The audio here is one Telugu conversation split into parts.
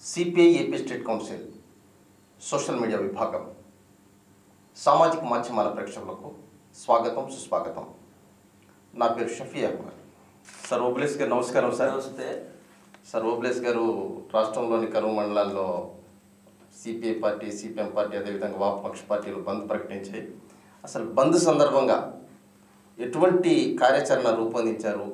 CPI AP state council social media విభాగం సామాజిక మాధ్యమాల ప్రేక్షకులకు స్వాగతం సుస్వాగతం. నా పేరు షఫీ అహ్మద్. సార్ ఓబ్లేస్ గారు నమస్కారం. సార్ నమస్తే సార్. ఓబ్లేస్ గారు రాష్ట్రంలోని కరువు మండలాల్లో సిపిఐ పార్టీ, సిపిఎం పార్టీ, అదేవిధంగా వామపక్ష పార్టీలు బంద్ ప్రకటించాయి. అసలు బంద్ సందర్భంగా ఎటువంటి కార్యాచరణ రూపొందించారు?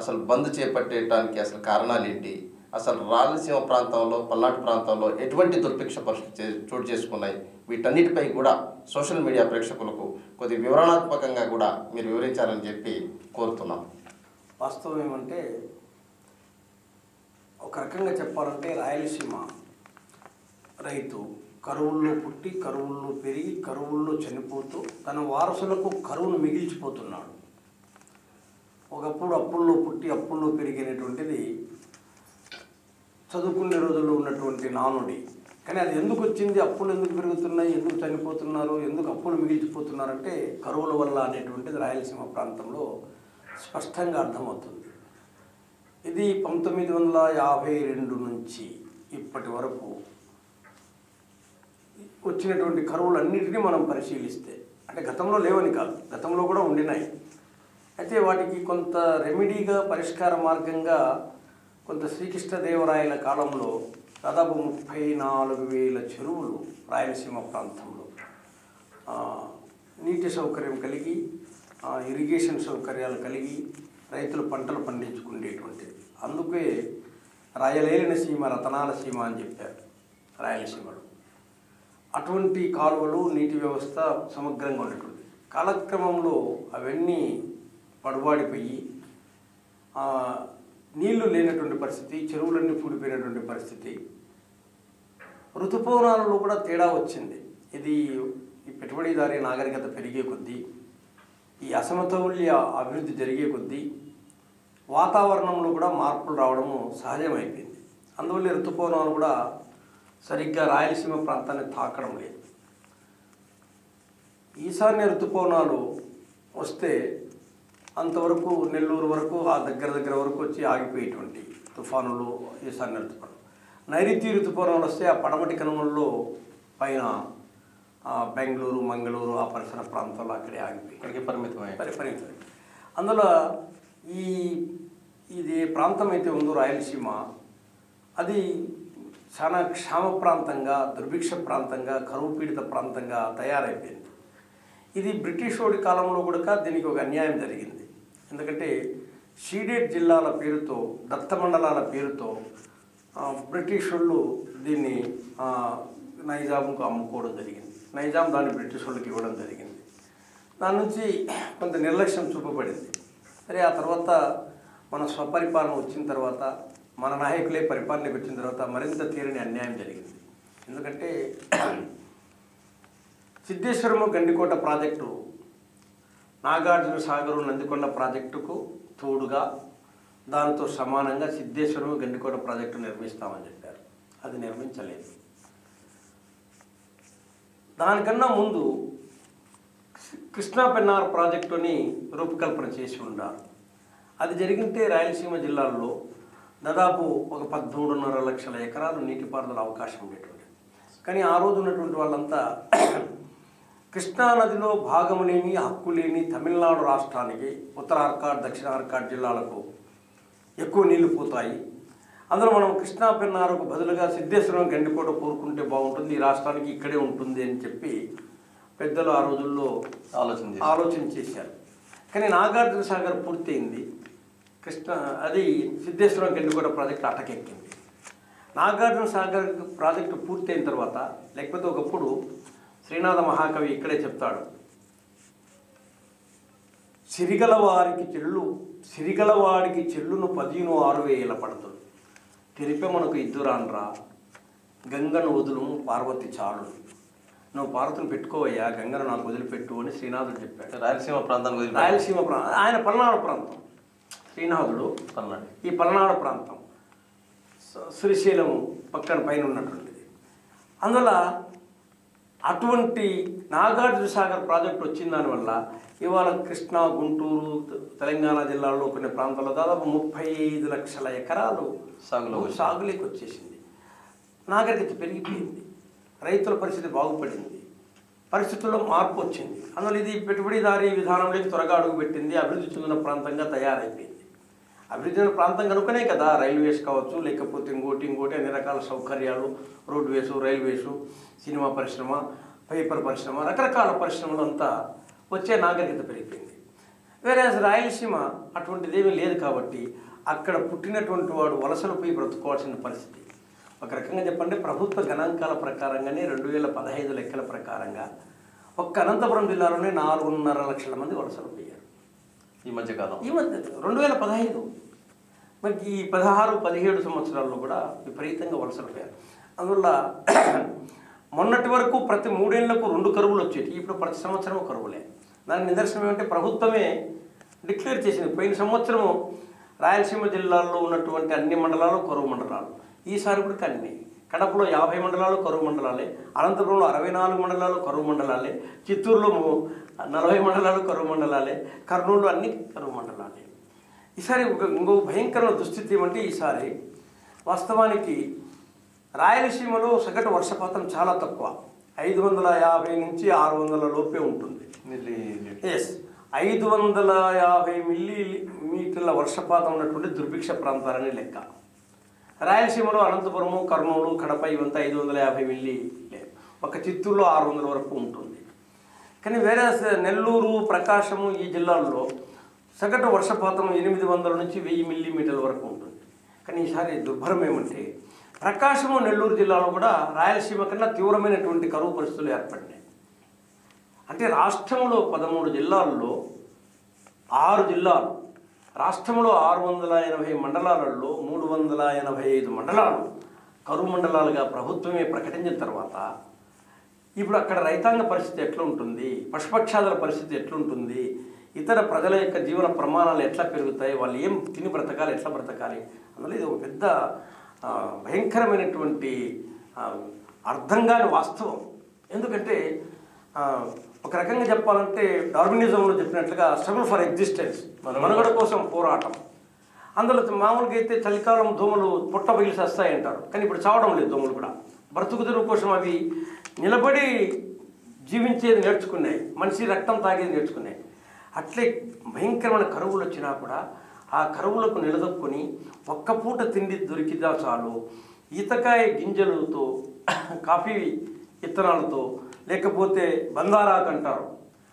అసలు బంద్ చేపట్టడానికి అసలు కారణాలు ఏంటి? అసలు రాయలసీమ ప్రాంతంలో, పల్నాడు ప్రాంతంలో ఎటువంటి దుర్భిక్ష పరిస్థితి చోటు చేసుకున్నాయి? వీటన్నిటిపై కూడా సోషల్ మీడియా ప్రేక్షకులకు కొద్ది వివరణాత్మకంగా కూడా మీరు వివరించాలని చెప్పి కోరుతున్నాం. వాస్తవం ఏమంటే, ఒక రకంగా చెప్పాలంటే రాయలసీమ రైతు కరువుల్లో పుట్టి, కరువుల్లో పెరిగి, కరువుల్లో చనిపోతూ తన వారసులకు కరువును మిగిల్చిపోతున్నాడు. ఒకప్పుడు అప్పుల్లో పుట్టి అప్పుల్లో పెరిగినటువంటిది చదువుకునే రోజుల్లో ఉన్నటువంటి నానుడి. కానీ అది ఎందుకు వచ్చింది, అప్పులు ఎందుకు పెరుగుతున్నాయి, ఎందుకు చనిపోతున్నారు, ఎందుకు అప్పులు మిగిల్చిపోతున్నారంటే కరువుల వల్ల అనేటువంటిది రాయలసీమ ప్రాంతంలో స్పష్టంగా అర్థమవుతుంది. ఇది 1952 నుంచి ఇప్పటి వరకు వచ్చినటువంటి కరువులన్నిటినీ మనం పరిశీలిస్తే, అంటే గతంలో లేవని కాదు, గతంలో కూడా ఉండినాయి. అయితే వాటికి కొంత రెమెడీగా, పరిష్కార మార్గంగా కొంత శ్రీకృష్ణదేవరాయల కాలంలో దాదాపు 34,000 చెరువులు రాయలసీమ ప్రాంతంలో నీటి సౌకర్యం కలిగి, ఇరిగేషన్ సౌకర్యాలు కలిగి రైతులు పంటలు పండించుకునేటువంటిది. అందుకే రాయలేలిన సీమ రతనాల సీమ అని చెప్పారు రాయలసీమలో. అటువంటి కాలువలు, నీటి వ్యవస్థ సమగ్రంగా ఉన్నటువంటి కాలక్రమంలో అవన్నీ పడుబాడిపోయి నీళ్లు లేనటువంటి పరిస్థితి, చెరువులన్నీ పూడిపోయినటువంటి పరిస్థితి, ఋతుపవనాలలో కూడా తేడా వచ్చింది. ఇది ఈ పెట్టుబడిదారీ నాగరికత పెరిగే కొద్దీ, ఈ అసమతౌల్య అభివృద్ధి జరిగే కొద్దీ వాతావరణంలో కూడా మార్పులు రావడము సహజమైపోయింది. అందువల్ల ఋతుపవనాలు కూడా సరిగ్గా రాయలసీమ ప్రాంతాన్ని తాకడం లేదు. ఈశాన్య ఋతుపవనాలు వస్తే అంతవరకు నెల్లూరు వరకు, ఆ దగ్గర వరకు వచ్చి ఆగిపోయేటువంటి తుఫానులు ఈశాన్య ఋతుపవనం. నైరుతి ఋతుపవనాలు వస్తే ఆ పడమటి కనుమల్లో పైన బెంగళూరు, మంగళూరు, ఆ పరిసర ప్రాంతాల్లో అక్కడే ఆగిపోయి పరిమితమై. అందులో ఇది ప్రాంతం అయితే ఉందో రాయలసీమ, అది చాలా క్షామ ప్రాంతంగా, దుర్భిక్ష ప్రాంతంగా, కరువు పీడిత ప్రాంతంగా తయారైపోయింది. ఇది బ్రిటిష్ వాడి కాలంలో కూడా దీనికి ఒక అన్యాయం జరిగింది. ఎందుకంటే షీడెడ్ జిల్లాల పేరుతో, దత్తమండలాల పేరుతో బ్రిటిష్ వాళ్ళు దీన్ని నైజాంకు అమ్ముకోవడం జరిగింది. నైజాం దాన్ని బ్రిటిష్ వాళ్ళకి ఇవ్వడం జరిగింది. దాని నుంచి కొంత నిర్లక్ష్యం చూపబడింది. సరే, ఆ తర్వాత మన స్వపరిపాలన వచ్చిన తర్వాత, మన నాయకులే పరిపాలనకు వచ్చిన తర్వాత మరింత తీరని అన్యాయం జరిగింది. ఎందుకంటే సిద్ధేశ్వరము గండికోట ప్రాజెక్టు నాగార్జున సాగరు నందికొండ ప్రాజెక్టుకు తోడుగా, దానితో సమానంగా సిద్ధేశ్వరము గండికోట ప్రాజెక్టు నిర్మిస్తామని చెప్పారు. అది నిర్మించలేదు. దానికన్నా ముందు కృష్ణా పెన్నార్ ప్రాజెక్టుని రూపకల్పన చేసి ఉన్నారు. అది జరిగితే రాయలసీమ జిల్లాల్లో దాదాపు ఒక 13.5 లక్షల ఎకరాలు నీటిపారుదల అవకాశం ఉండేటువంటి. కానీ ఆ రోజు ఉన్నటువంటి వాళ్ళంతా కృష్ణానదిలో భాగం లేని, హక్కు లేని తమిళనాడు రాష్ట్రానికి, ఉత్తర ఆర్కాడ్, దక్షిణ ఆర్కాడ్ జిల్లాలకు ఎక్కువ నీళ్లు పోతాయి, అందులో మనం కృష్ణా పెన్నారుకు బదులుగా సిద్ధేశ్వరం గండికోట కోరుకుంటే బాగుంటుంది, ఈ రాష్ట్రానికి ఇక్కడే ఉంటుంది అని చెప్పి పెద్దలు ఆ రోజుల్లో ఆలోచన చేశారు. కానీ నాగార్జున సాగర్ పూర్తయింది, అది సిద్ధేశ్వరం గండికోట ప్రాజెక్టు అటకెక్కింది. నాగార్జున సాగర్ ప్రాజెక్టు పూర్తయిన తర్వాత, లేకపోతే ఒకప్పుడు శ్రీనాథ మహాకవి ఇక్కడే చెప్తాడు, సిరిగలవాడికి చెల్లును 16,000 పడదు, తెరిపె మనకు ఇద్దురాన్రా, గంగను వదులు పార్వతి చాలు, నువ్వు పార్వతిని పెట్టుకోవయ్యా, గంగను నాకు వదిలిపెట్టు అని శ్రీనాథుడు చెప్పాడు. రాయలసీమ ప్రాంతానికి ఆయన పల్నాడు ప్రాంతం, శ్రీనాథుడు పల్నాడు, ఈ పల్నాడు ప్రాంతం శ్రీశైలం పక్కన పైన ఉన్నటువంటిది. అందువల్ల అటువంటి నాగార్జున సాగర్ ప్రాజెక్టు వచ్చిన దానివల్ల ఇవాళ కృష్ణా, గుంటూరు, తెలంగాణ జిల్లాల్లో కొన్ని ప్రాంతాల్లో దాదాపు 35 లక్షల ఎకరాలు సాగులోకి వచ్చేసింది. నాగరికత పెరిగిపోయింది, రైతుల పరిస్థితి బాగుపడింది, పరిస్థితుల్లో మార్పు వచ్చింది. అందువల్ల ఇది పెట్టుబడిదారీ విధానంలోకి త్వరగా అడుగుపెట్టింది, అభివృద్ధి చెందిన ప్రాంతంగా తయారైపోయింది. అభివృద్ధి చెందిన ప్రాంతం కనుకనే కదా రైల్వేస్ కావచ్చు, లేకపోతే ఇంకోటి అన్ని రకాల సౌకర్యాలు, రోడ్వేసు, రైల్వేసు, సినిమా పరిశ్రమ, పేపర్ పరిశ్రమ, రకరకాల పరిశ్రమలు అంతా వచ్చే నాగరికత పెరిగిపోయింది. వేరే రాయలసీమ అటువంటిది ఏమీ లేదు కాబట్టి అక్కడ పుట్టినటువంటి వాడు వలసలు పోయి బ్రతుకోవాల్సిన పరిస్థితి. ఒక రకంగా చెప్పండి, ప్రభుత్వ గణాంకాల ప్రకారంగానే 2015 లెక్కల ప్రకారంగా ఒక్క అనంతపురం జిల్లాలోనే 4.5 లక్షల మంది వలసలు పోయారు ఈ మధ్య 2015. మరి ఈ 16-17 సంవత్సరాల్లో కూడా విపరీతంగా వలసలు పోయారు. అందువల్ల మొన్నటి వరకు ప్రతి 3 ఏళ్లకు 2 కరువులు వచ్చేవి, ఇప్పుడు ప్రతి సంవత్సరం కరువులే. దాని నిదర్శనం ఏమంటే ప్రభుత్వమే డిక్లేర్ చేసింది. పోయిన సంవత్సరము రాయలసీమ జిల్లాల్లో ఉన్నటువంటి అన్ని మండలాలు కరువు మండలాలు, ఈసారి కూడా అన్ని. కడపలో 50 మండలాలు కరువు మండలాలే, అనంతపురంలో 64 మండలాలు కరువు మండలాలే, చిత్తూరులో 40 మండలాలు కరువు మండలాలే, కర్నూలు అన్ని కరువు మండలాలే. ఈసారి ఇంకో భయంకరమైన దుస్థితి ఏమంటే ఈసారి వాస్తవానికి రాయలసీమలో సగటు వర్షపాతం చాలా తక్కువ, 550 నుంచి 600 లోపే ఉంటుంది. 550 మిల్లీమీటర్ల వర్షపాతం ఉన్నటువంటి దుర్భిక్ష ప్రాంతాలని లెక్క. రాయలసీమలో అనంతపురము, కర్నూలు, కడప ఇవంతా 550 మిల్లీ, ఒక చిత్తూరులో 600 వరకు ఉంటుంది. కానీ వేరే నెల్లూరు, ప్రకాశము ఈ జిల్లాల్లో సగటు వర్షపాతం 800 నుంచి 1000 మిల్లీమీటర్ల వరకు ఉంటుంది. కానీ ఈసారి దుర్భరం ఏమంటే ప్రకాశము, నెల్లూరు జిల్లాలో కూడా రాయలసీమ కన్నా తీవ్రమైనటువంటి కరువు పరిస్థితులు ఏర్పడినాయి. అంటే రాష్ట్రంలో 13 జిల్లాల్లో 6 జిల్లాలు, రాష్ట్రంలో 680 మండలాలలో 385 మండలాలు కరువు మండలాలుగా ప్రభుత్వమే ప్రకటించిన తర్వాత ఇప్పుడు అక్కడ రైతాంగ పరిస్థితి ఎట్లా ఉంటుంది, పశుపక్షాదుల పరిస్థితి ఎట్లుంటుంది, ఇతర ప్రజల యొక్క జీవన ప్రమాణాలు ఎట్లా పెరుగుతాయి, వాళ్ళు ఏం తిని బ్రతకాలి, ఎట్లా బ్రతకాలి, అందులో ఇది ఒక పెద్ద భయంకరమైనటువంటి అర్థం కాని వాస్తవం. ఎందుకంటే ఒక రకంగా చెప్పాలంటే డార్వినిజంలో చెప్పినట్లుగా స్ట్రగుల్ ఫర్ ఎగ్జిస్టెన్స్, మనుగడ కోసం పోరాటం. అందులో మామూలుగా అయితే చలికాలం దోమలు పొట్ట పగిలిసి వస్తాయంటారు, కానీ ఇప్పుడు చావడం లేదు దోమలు కూడా. బ్రతుకుదెరువు కోసం అవి నిలబడి జీవించేది నేర్చుకున్నాయి, మనిషి రక్తం తాగేది నేర్చుకున్నాయి. అట్లే భయంకరమైన కరువులు వచ్చినా కూడా ఆ కరువులకు నిలదొక్కుని ఒక్క పూట తిండి దొరికిదా చాలు, ఈతకాయ గింజలతో, కాఫీ విత్తనాలతో, లేకపోతే బందారాకు అంటారు,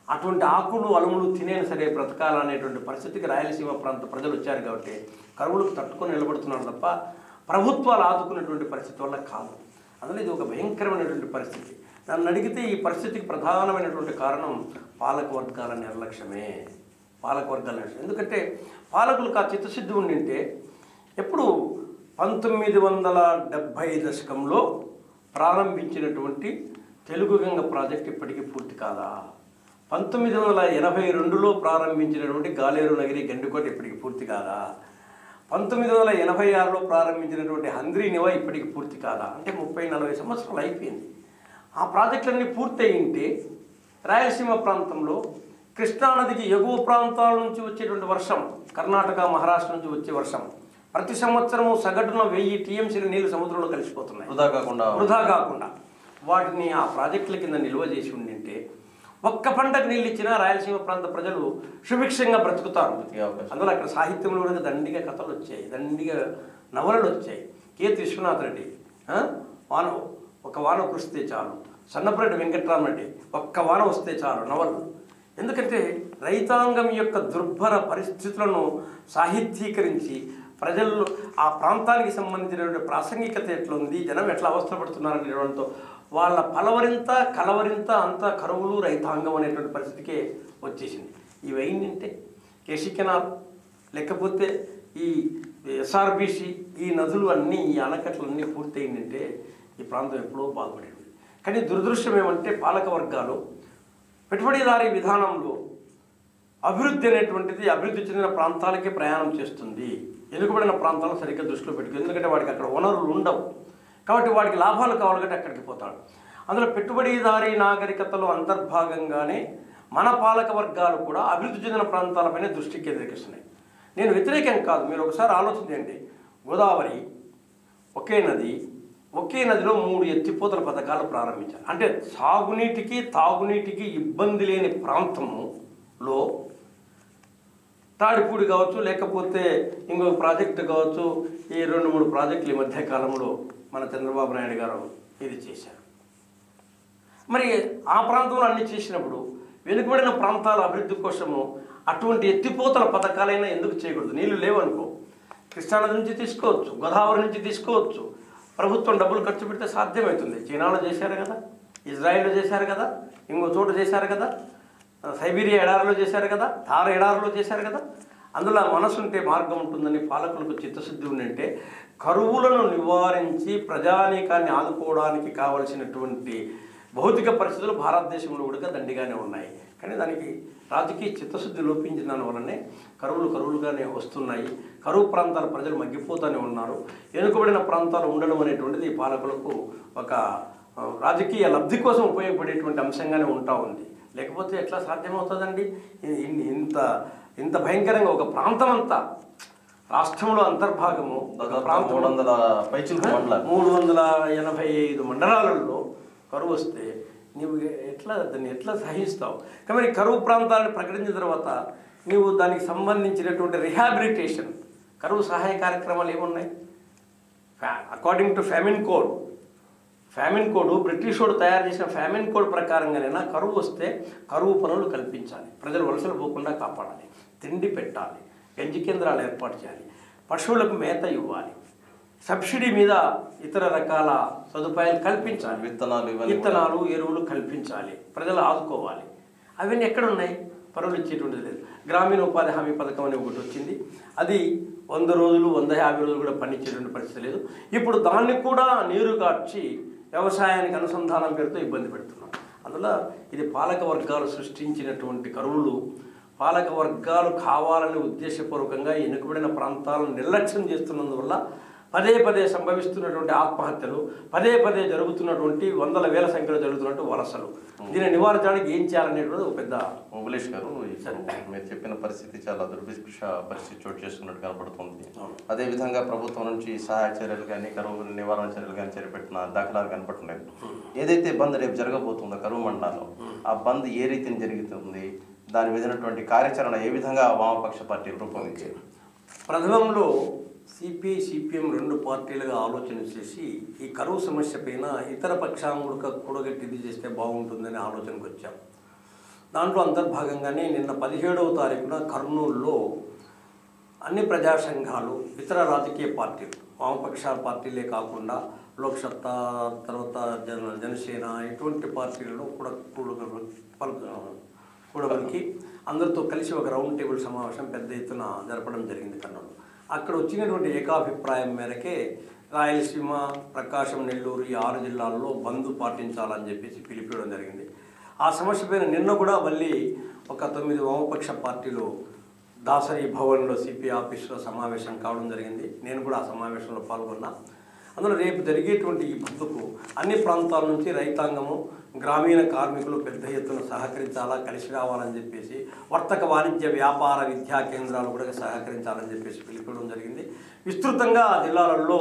అటువంటి ఆకులు అలుములు తినేనా సరే బ్రతకాలనేటువంటి పరిస్థితికి రాయలసీమ ప్రాంత ప్రజలు వచ్చారు. కాబట్టి కరువులకు తట్టుకొని నిలబడుతున్నారు తప్ప ప్రభుత్వాలు ఆదుకునేటువంటి పరిస్థితి వల్ల కాదు. అందులో ఇది ఒక భయంకరమైనటువంటి పరిస్థితి. నన్ను అడిగితే ఈ పరిస్థితికి ప్రధానమైనటువంటి కారణం పాలకవర్గాల నిర్లక్ష్యమే. పాలకవర్గాల నిర్లక్ష్యం. ఎందుకంటే పాలకులకు ఆ చిత్తశుద్ధి ఉండింటే ఎప్పుడు 1970 దశకంలో ప్రారంభించినటువంటి తెలుగు గంగ ప్రాజెక్ట్ ఇప్పటికీ పూర్తి కాదా, 1982లో ప్రారంభించినటువంటి గాలేరు నగిరి గండికోట ఇప్పటికి పూర్తి కాదా, 1986లో ప్రారంభించినటువంటి హంద్రీ నివా ఇప్పటికి పూర్తి కాదా, అంటే 30-40 సంవత్సరాలు అయిపోయింది. ఆ ప్రాజెక్టులన్నీ పూర్తయింటే రాయలసీమ ప్రాంతంలో కృష్ణానదికి ఎగువ ప్రాంతాల నుంచి వచ్చేటువంటి వర్షం, కర్ణాటక, మహారాష్ట్ర నుంచి వచ్చే వర్షం ప్రతి సంవత్సరము సగటున 1000 టీఎంసీల నీళ్లు సముద్రంలో కలిసిపోతున్నాయి. వృధా కాకుండా వాటిని ఆ ప్రాజెక్టుల కింద నిల్వ చేసి ఉండింటే ఒక్క పంటకు నీళ్ళు ఇచ్చినా రాయలసీమ ప్రాంత ప్రజలు సుభిక్షంగా బ్రతుకుతారు. అందులో అక్కడ సాహిత్యంలో కూడా దండిగా కథలు వచ్చాయి, దండిగా నవలలు వచ్చాయి. కేతి విశ్వనాథ్ రెడ్డి ఒక వాన కురిస్తే చాలు, సన్నపరెడ్డి వెంకట్రామరెడ్డి ఒక్క వాన వస్తే చాలు నవలు. ఎందుకంటే రైతాంగం యొక్క దుర్భర పరిస్థితులను సాహిత్యీకరించి ప్రజల్లో ఆ ప్రాంతానికి సంబంధించినటువంటి ప్రాసంగికత ఎట్లుంది, జనం ఎట్లా అవస్థపడుతున్నారనేటువంటితో వాళ్ళ కలవరింత అంతా కరువులు, రైతాంగం అనేటువంటి పరిస్థితికే వచ్చేసింది. ఇవైందంటే కేసీ కెనాల్, లేకపోతే ఈ ఎస్ఆర్బిసి, ఈ నదులు అన్నీ, ఈ ఆనకట్టలన్నీ పూర్తయిందంటే ఈ ప్రాంతం ఎప్పుడో బాగుపడేది. కానీ దురదృష్టం ఏమంటే పాలక వర్గాలు పెట్టుబడిదారీ విధానంలో అభివృద్ధి అనేటువంటిది అభివృద్ధి చెందిన ప్రాంతాలకే ప్రయాణం చేస్తుంది, వెనుకబడిన ప్రాంతాలను సరిగ్గా దృష్టిలో పెట్టుకుంది. ఎందుకంటే వాడికి అక్కడ వనరులు ఉండవు కాబట్టి వాడికి లాభాలు కావాలంటే అక్కడికి పోతాడు. అందులో పెట్టుబడిదారీ నాగరికతలో అంతర్భాగంగానే మన పాలక వర్గాలు కూడా అభివృద్ధి చెందిన ప్రాంతాలపైన దృష్టి కేంద్రీకరిస్తున్నాయి. నేను వ్యతిరేకం కాదు, మీరు ఒకసారి ఆలోచించండి. గోదావరి ఒకే నది, ఒకే నదిలో 3 ఎత్తిపోతల పథకాలు ప్రారంభించారు. అంటే సాగునీటికి తాగునీటికి ఇబ్బంది లేని ప్రాంతంలో తాడిపూడి కావచ్చు, లేకపోతే ఇంకొక ప్రాజెక్టు కావచ్చు, ఈ 2-3 ప్రాజెక్టులు ఈ మధ్య కాలంలో మన చంద్రబాబు నాయుడు గారు ఇది చేశారు. మరి ఆ ప్రాంతంలో అన్ని చేసినప్పుడు వెనుకబడిన ప్రాంతాల అభివృద్ధి కోసము అటువంటి ఎత్తిపోతల పథకాలైనా ఎందుకు చేయకూడదు? నీళ్లు లేవనుకో, కృష్ణానది నుంచి తీసుకోవచ్చు, గోదావరి నుంచి తీసుకోవచ్చు. ప్రభుత్వం డబ్బులు ఖర్చు పెడితే సాధ్యమవుతుంది. చైనాలో చేశారు కదా, ఇజ్రాయిల్లో చేశారు కదా, ఇంకో చోట చేశారు కదా, సైబీరియా ఎడారిలో చేశారు కదా, తార ఎడారిలో చేశారు కదా. అందులో మనసుంటే మార్గం ఉంటుందని పాలకులకు చిత్తశుద్ధి ఉందంటే కరువులను నివారించి ప్రజానీకాన్ని ఆదుకోవడానికి కావలసినటువంటి భౌతిక పరిస్థితులు భారతదేశంలో కూడా దండిగానే ఉన్నాయి. కానీ దానికి రాజకీయ చిత్తశుద్ధి లోపించిన దానివల్లనే కరువులుగానే వస్తున్నాయి. కరువు ప్రాంతాల ప్రజలు మగ్గిపోతూనే ఉన్నారు. వెనుకబడిన ప్రాంతాలు ఉండడం అనేటువంటిది ఈ పాలకులకు ఒక రాజకీయ లబ్ధి కోసం ఉపయోగపడేటువంటి అంశంగానే ఉంటా ఉంది. లేకపోతే ఎట్లా సాధ్యమవుతుందండి? ఇంత భయంకరంగా ఒక ప్రాంతం అంతా రాష్ట్రంలో అంతర్భాగము, ఒక ప్రాంతం 385 మండలాలలో కరువు వస్తే నీవు దాన్ని ఎట్లా సహిస్తావు? కాబట్టి కరువు ప్రాంతాలను ప్రకటించిన తర్వాత నీవు దానికి సంబంధించినటువంటి రిహాబిలిటేషన్, కరువు సహాయ కార్యక్రమాలు ఏమున్నాయి? According to famine code British వాడు తయారు చేసిన ఫ్యామిన్ కోడ్ ప్రకారంగానైనా కరువు వస్తే కరువు పనులు కల్పించాలి, ప్రజలు వలసలు పోకుండా కాపాడాలి, తిండి పెట్టాలి, గంజి కేంద్రాలు ఏర్పాటు చేయాలి, పశువులకు మేత ఇవ్వాలి, సబ్సిడీ మీద ఇతర రకాల సదుపాయాలు కల్పించాలి, విత్తనాలు ఎరువులు కల్పించాలి, ప్రజలు ఆదుకోవాలి. అవన్నీ ఎక్కడ ఉన్నాయి? పనులు ఇచ్చేటువంటిది లేదు. గ్రామీణ ఉపాధి హామీ పథకం అని ఒకటి వచ్చింది. అది 100 రోజులు 150 రోజులు కూడా పనిచేటువంటి పరిస్థితి లేదు. ఇప్పుడు దాన్ని కూడా నీరు కార్చి వ్యవసాయానికి అనుసంధానం పేరుతో ఇబ్బంది పెడుతున్నాం. అందువల్ల ఇది పాలక వర్గాలు సృష్టించినటువంటి కరువులు. పాలక వర్గాలు కావాలని ఉద్దేశపూర్వకంగా వెనుకబడిన ప్రాంతాలను నిర్లక్ష్యం చేస్తున్నందువల్ల పదే సంభవిస్తున్నటువంటి ఆత్మహత్యలు, పదే జరుగుతున్నటువంటి వందల వేల సంఖ్యలో జరుగుతున్నట్టు వలసలు, దీన్ని నివారించడానికి ఏం చేయాలనేటువంటి ఒక పెద్ద. ఓబులేష్ గారు, మీరు చెప్పిన పరిస్థితి చాలా దుర్భిక్ష పరిస్థితి చోటు చేసుకున్నట్టు కనపడుతుంది. అదేవిధంగా ప్రభుత్వం నుంచి సహాయ చర్యలు కానీ కరువు నివారణ చర్యలు కానీ చేపట్టిన దాఖలాలు కనపడుతున్నాయి. ఏదైతే బంద్ రేపు జరగబోతుందో కరువు మండలాల్లో, ఆ బంద్ ఏ రీతిని జరుగుతుంది, దాని మీదటువంటి కార్యాచరణ ఏ విధంగా వామపక్ష పార్టీలు రూపొందించాయి? ప్రథమంలో సిపిఐ సిపిఎం 2 పార్టీలుగా ఆలోచన చేసి ఈ కరువు సమస్య పైన ఇతర పక్షాలను కూడగట్టి ఇది చేస్తే బాగుంటుందని ఆలోచనకు వచ్చాం. దాంట్లో అంతర్భాగంగానే నిన్న 17వ తారీఖున కర్నూలులో అన్ని ప్రజా సంఘాలు, ఇతర రాజకీయ పార్టీలు, వామపక్ష పార్టీలే కాకుండా లోక్సత్తా, తర్వాత జనసేన, ఇటువంటి పార్టీలలో కూడబలికి అందరితో కలిసి ఒక రౌండ్ టేబుల్ సమావేశం పెద్ద ఎత్తున జరపడం జరిగింది కర్నూలు. అక్కడ వచ్చినటువంటి ఏకాభిప్రాయం మేరకే రాయలసీమ, ప్రకాశం, నెల్లూరు ఈ 6 జిల్లాల్లో బంద్ పాటించాలని చెప్పేసి పిలిపివ్వడం జరిగింది. ఆ సమస్య పైన నిన్న కూడా మళ్ళీ ఒక 9 వామపక్ష పార్టీలు దాసరి భవన్లో సిపిఐ ఆఫీసులో సమావేశం కావడం జరిగింది. నేను కూడా ఆ సమావేశంలో పాల్గొన్నా. అందులో రేపు జరిగేటువంటి ఈ బంద్కు అన్ని ప్రాంతాల నుంచి రైతాంగము, గ్రామీణ కార్మికులు పెద్ద ఎత్తున సహకరించాలా, కలిసి రావాలని చెప్పేసి, వర్తక వాణిజ్య వ్యాపార విద్యా కేంద్రాలు కూడా సహకరించాలని చెప్పేసి పిలుపుకోవడం జరిగింది. విస్తృతంగా జిల్లాలలో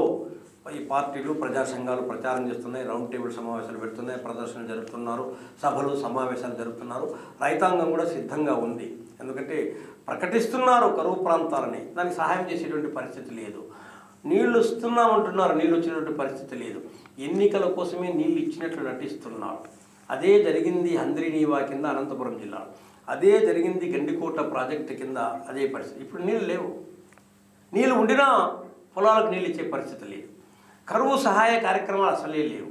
ఈ పార్టీలు, ప్రజా సంఘాలు ప్రచారం చేస్తున్నాయి, రౌండ్ టేబుల్ సమావేశాలు పెడుతున్నాయి, ప్రదర్శనలు జరుపుతున్నారు, సభలు సమావేశాలు జరుపుతున్నారు. రైతాంగం కూడా సిద్ధంగా ఉంది. ఎందుకంటే ప్రకటిస్తున్నారు కరువు ప్రాంతాలని, దానికి సహాయం చేసేటువంటి పరిస్థితి లేదు. నీళ్లు ఇస్తున్నామంటున్నారు, నీళ్ళు వచ్చినటువంటి పరిస్థితి లేదు. ఎన్నికల కోసమే నీళ్ళు ఇచ్చినట్లు నటిస్తున్నారు. అదే జరిగింది హంద్రీనీవా కింద అనంతపురం జిల్లాలో, అదే జరిగింది గండికోట ప్రాజెక్టు కింద అదే పరిస్థితి. ఇప్పుడు నీళ్ళు లేవు, నీళ్ళు ఉండినా పొలాలకు నీళ్ళు ఇచ్చే పరిస్థితి లేదు. కరువు సహాయ కార్యక్రమాలు అసలే లేవు,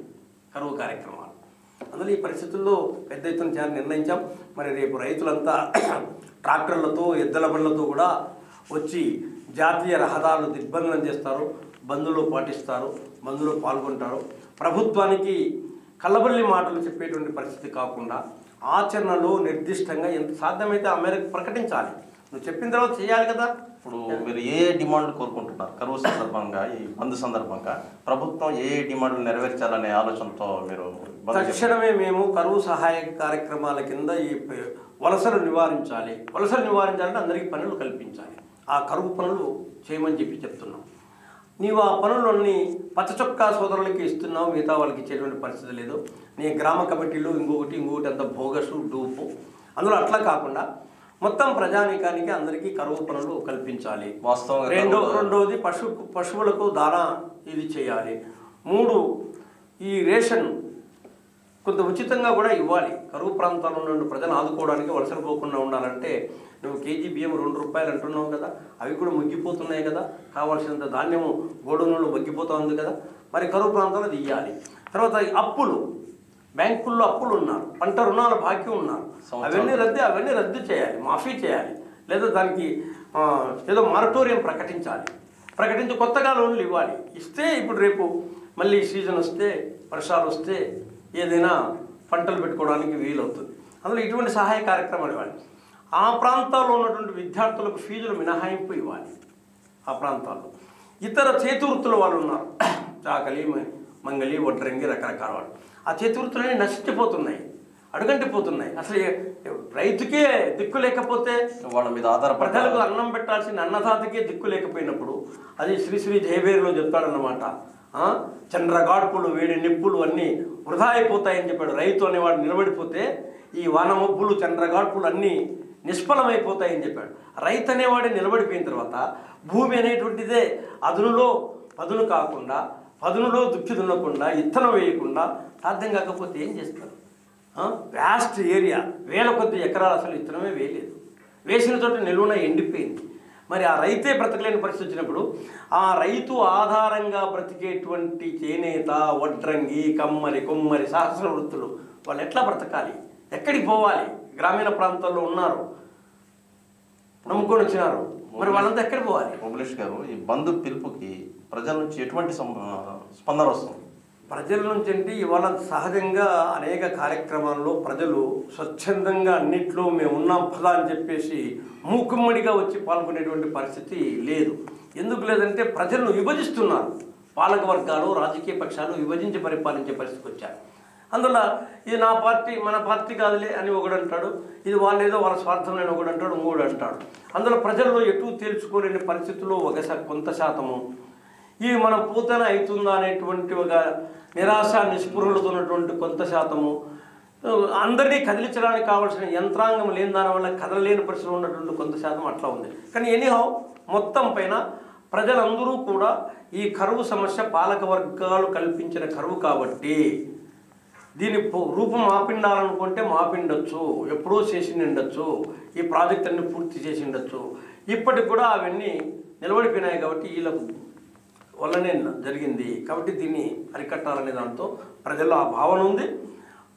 కరువు కార్యక్రమాలు. అందులో ఈ పరిస్థితుల్లో పెద్ద ఎత్తున చాలా నిర్ణయించాం. మరి రేపు రైతులంతా ట్రాక్టర్లతో, ఎద్దుల బండ్లతో కూడా వచ్చి జాతీయ రహదారులు దిగ్బంధనం చేస్తారు, బంద్లో పాటిస్తారు, బంద్లో పాల్గొంటారు. ప్రభుత్వానికి కళ్ళబల్లి మాటలు చెప్పేటువంటి పరిస్థితి కాకుండా ఆచరణలో నిర్దిష్టంగా ఎంత సాధ్యమైతే ఆ మేరకు ప్రకటించాలి. నువ్వు చెప్పిన తర్వాత చేయాలి కదా. ఇప్పుడు మీరు ఏ డిమాండ్ కోరుకుంటున్నారు? కరువు సందర్భంగా, ఈ బంద్ సందర్భంగా ప్రభుత్వం ఏ డిమాండ్లు నెరవేర్చాలనే ఆలోచనతో మీరు? తక్షణమే మేము కరువు సహాయ కార్యక్రమాల కింద ఈ వలసలు నివారించాలి. వలసలు నివారించాలంటే అందరికీ పనులు కల్పించాలి. ఆ కరువు పనులు చేయమని చెప్తున్నాం. నీవు ఆ పనులన్నీ పచ్చచొక్కా సోదరులకి ఇస్తున్నావు, మిగతా వాళ్ళకి ఇచ్చేటువంటి పరిస్థితి లేదు. నీ గ్రామ కమిటీలు ఇంకొకటి అంత బోగసు డూపు. అందులో అట్లా కాకుండా మొత్తం ప్రజానీకానికి అందరికీ కరువు పనులు కల్పించాలి. రెండవది పశువులకు దానా ఇది చేయాలి. 3 ఈ రేషన్ కొంత ఉచితంగా కూడా ఇవ్వాలి. కరువు ప్రాంతాల్లో ఉన్న ప్రజలు ఆదుకోవడానికి వలసలు పోకుండా ఉండాలంటే నువ్వు కేజీ బియ్యం 2 రూపాయలు అంటున్నావు కదా, అవి కూడా ముగ్గిపోతున్నాయి కదా, కావాల్సినంత ధాన్యము గోడౌన్లో మగ్గిపోతూ ఉంది కదా, మరి కరువు ప్రాంతాల్లో అది ఇవ్వాలి. తర్వాత అప్పులు, బ్యాంకుల్లో అప్పులు ఉన్నారు, పంట రుణాలు బాకీ ఉన్నారు, అవన్నీ రద్దు చేయాలి, మాఫీ చేయాలి, లేదా దానికి ఏదో మారటోరియం ప్రకటించి కొత్తగా లోన్లు ఇవ్వాలి. ఇస్తే ఇప్పుడు రేపు మళ్ళీ సీజన్ వస్తే, వర్షాలు వస్తే ఏదైనా పంటలు పెట్టుకోవడానికి వీలవుతుంది. అందులో ఇటువంటి సహాయ కార్యక్రమాలు ఇవ్వాలి. ఆ ప్రాంతాల్లో ఉన్నటువంటి విద్యార్థులకు ఫీజులు మినహాయింపు ఇవ్వాలి. ఆ ప్రాంతాల్లో ఇతర చేతివృత్తుల వాళ్ళు ఉన్నారు, చాకలి, మంగలి, వడ్రంగి, రకరకాల వాళ్ళు. ఆ చేతివృత్తులన్నీ నశించిపోతున్నాయి, అడుగంటిపోతున్నాయి. అసలు రైతుకే దిక్కు లేకపోతే వాళ్ళ మీద ప్రజలకు అన్నం పెట్టాల్సిన అన్నదాతకే దిక్కు లేకపోయినప్పుడు, అది శ్రీ జయవేరులో చెప్తాడన్నమాట. చంద్రగాడ్పులు, వేడి నిప్పులు అన్నీ వృధా అయిపోతాయని చెప్పాడు. రైతు అనేవాడు నిలబడిపోతే ఈ వానమబ్బులు, చంద్రగాడ్పులు అన్నీ నిష్ఫలమైపోతాయని చెప్పాడు. రైతు అనేవాడే నిలబడిపోయిన తర్వాత భూమి అనేటువంటిదే పదును కాకుండా, పదునులో దుక్కి దున్నకుండా, ఇత్తనం వేయకుండా సాధ్యం కాకపోతే ఏం చేస్తారు? వ్యాస్ట్ ఏరియా, వేల కొద్ది ఎకరాలు అసలు ఇత్తనమే వేయలేదు, వేసిన చోట నిలువున ఎండిపోయింది. మరి ఆ రైతే బ్రతకలేని పరిస్థితి వచ్చినప్పుడు ఆ రైతు ఆధారంగా బ్రతికేటువంటి చేనేత, వడ్రంగి, కొమ్మరి సహస్ర వృత్తులు వాళ్ళు ఎట్లా బ్రతకాలి? ఎక్కడికి పోవాలి? గ్రామీణ ప్రాంతాల్లో ఉన్నారు, నమ్ముకొని వచ్చినారు, మరి వాళ్ళంతా ఎక్కడికి పోవాలి? ఓబులేష్ గారు, ఈ బంధు పిలుపుకి ప్రజల నుంచి ఎటువంటి స్పందన వస్తుంది? ప్రజల నుంచి అంటే ఇవాళ సహజంగా అనేక కార్యక్రమాల్లో ప్రజలు స్వచ్ఛందంగా అన్నింటిలో మేము ఉన్నాం పదా అని చెప్పేసి మూకుమ్మడిగా వచ్చి పాల్గొనేటువంటి పరిస్థితి లేదు. ఎందుకు లేదంటే ప్రజలను విభజిస్తున్నారు. పాలక వర్గాలు, రాజకీయ పక్షాలు విభజించి పరిపాలించే పరిస్థితికి వచ్చారు. అందువల్ల ఇది నా పార్టీ, మన పార్టీ కాదులే అని ఒకడు అంటాడు, ఇది వాళ్ళు ఏదో వాళ్ళ స్వార్థం లేని ఒకడు అంటాడు, ఇంకోడు అంటాడు. అందులో ప్రజల్లో ఎటు తేల్చుకోలేని పరిస్థితుల్లో కొంత శాతము ఈ మనం పూతన అవుతుందా అనేటువంటి ఒక నిరాశ నిస్పృహలతో ఉన్నటువంటి కొంత శాతము, అందరినీ కదిలించడానికి కావాల్సిన యంత్రాంగం లేని దాని వల్ల కదలలేని పరిస్థితులు ఉన్నటువంటి కొంత శాతం అట్లా ఉంది. కానీ ఎనీహౌ మొత్తం పైన ప్రజలందరూ కూడా ఈ కరువు సమస్య పాలక వర్గాలు కల్పించిన కరువు కాబట్టి దీని రూపం మాపిండాలనుకుంటే మాపిండొచ్చు, ఎప్పుడో చేసి ఉండొచ్చు, ఈ ప్రాజెక్ట్ అన్ని పూర్తి చేసి ఉండొచ్చు. ఇప్పటికి కూడా అవన్నీ నిలబడిపోయినాయి కాబట్టి వీళ్ళకు వల్లనే జరిగింది. కాబట్టి దీన్ని అరికట్టాలనే దాంతో ప్రజల్లో ఆ భావన ఉంది.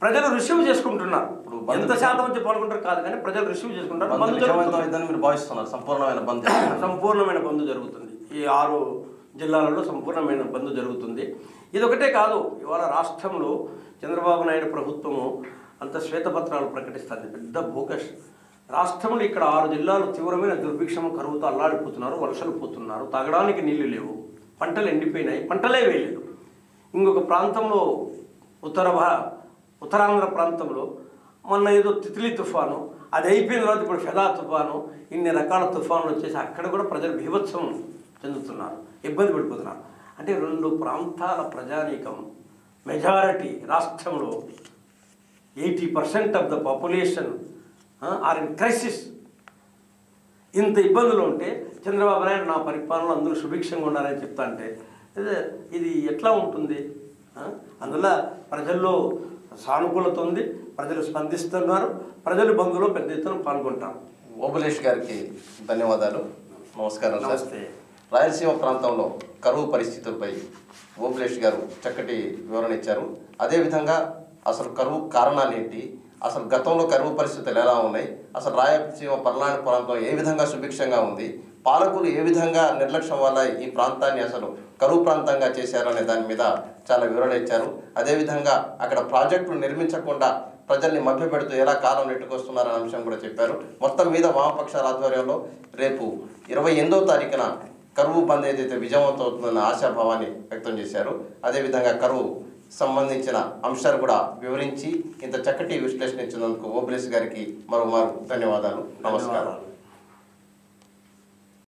ప్రజలు రిసీవ్ చేసుకుంటున్నారు. ఎంత శాతం వచ్చి పాల్గొంటారు కాదు కానీ ప్రజలు రిసీవ్ చేసుకుంటారు. సంపూర్ణమైన బంద్ జరుగుతుంది. ఈ 6 జిల్లాలలో సంపూర్ణమైన బంద్ జరుగుతుంది. ఇది ఒకటే కాదు, ఇవాళ రాష్ట్రంలో చంద్రబాబు నాయుడు ప్రభుత్వము అంత శ్వేతపత్రాలు ప్రకటిస్తుంది, పెద్ద బోకస్. రాష్ట్రంలో ఇక్కడ 6 జిల్లాలు తీవ్రమైన దుర్భిక్షము, కరువుతో అల్లాడిపోతున్నారు, వర్షాలు పోతున్నారు, తాగడానికి నీళ్లు లేవు, పంటలు ఎండిపోయినాయి, పంటలే వేయలేదు. ఇంకొక ప్రాంతంలో ఉత్తరాంధ్ర ప్రాంతంలో మొన్న ఏదో తిత్లీ తుఫాను, అది అయిపోయిన తర్వాత ఇప్పుడు ఫెదా తుఫాను, ఇన్ని రకాల తుఫానులు వచ్చేసి అక్కడ కూడా ప్రజలు బీభత్సం చెందుతున్నారు, ఇబ్బంది పడిపోతున్నారు. అంటే 2 ప్రాంతాల ప్రజానీకం మెజారిటీ రాష్ట్రంలో 80% of the population are in crisis. ఇంత ఇబ్బందులు ఉంటే చంద్రబాబు నాయుడు నా పరిపాలనలో అందరూ సుభిక్షంగా ఉండాలని చెప్తా అంటే ఇది ఎట్లా ఉంటుంది? అందువల్ల ప్రజల్లో సానుకూలత ఉంది, ప్రజలు స్పందిస్తున్నారు, ప్రజలు బంధులో పెద్ద ఎత్తున పాల్గొంటారు. ఓబులేష్ గారికి ధన్యవాదాలు, నమస్కారం. నమస్తే. రాయలసీమ ప్రాంతంలో కరువు పరిస్థితులపై ఓబులేష్ గారు చక్కటి వివరణ ఇచ్చారు. అదేవిధంగా అసలు కరువు కారణాలు ఏంటి, అసలు గతంలో కరువు పరిస్థితులు ఎలా ఉన్నాయి, అసలు రాయలసీమ పల్నాడు ప్రాంతం ఏ విధంగా సుభిక్షంగా ఉంది, పాలకులు ఏ విధంగా నిర్లక్ష్యం వల్ల ఈ ప్రాంతాన్ని అసలు కరువు ప్రాంతంగా చేశారు అనే దాని మీద చాలా వివరణ ఇచ్చారు. అదేవిధంగా అక్కడ ప్రాజెక్టులు నిర్మించకుండా ప్రజల్ని మభ్యపెడుతూ ఎలా కాలం నెట్టుకొస్తున్నారనే అంశం కూడా చెప్పారు. మొత్తం మీద వామపక్షాల ఆధ్వర్యంలో రేపు 28వ తారీఖున కరువు బంద్ ఏదైతే విజయవంతం అవుతుందన్న ఆశాభావాన్ని వ్యక్తం చేశారు. అదేవిధంగా కరువు సంబంధించిన అంశాలు కూడా వివరించి ఇంత చక్కటి విశ్లేషణ ఇచ్చినందుకు ఓబులేష్ గారికి మరోమారు ధన్యవాదాలు, నమస్కారం.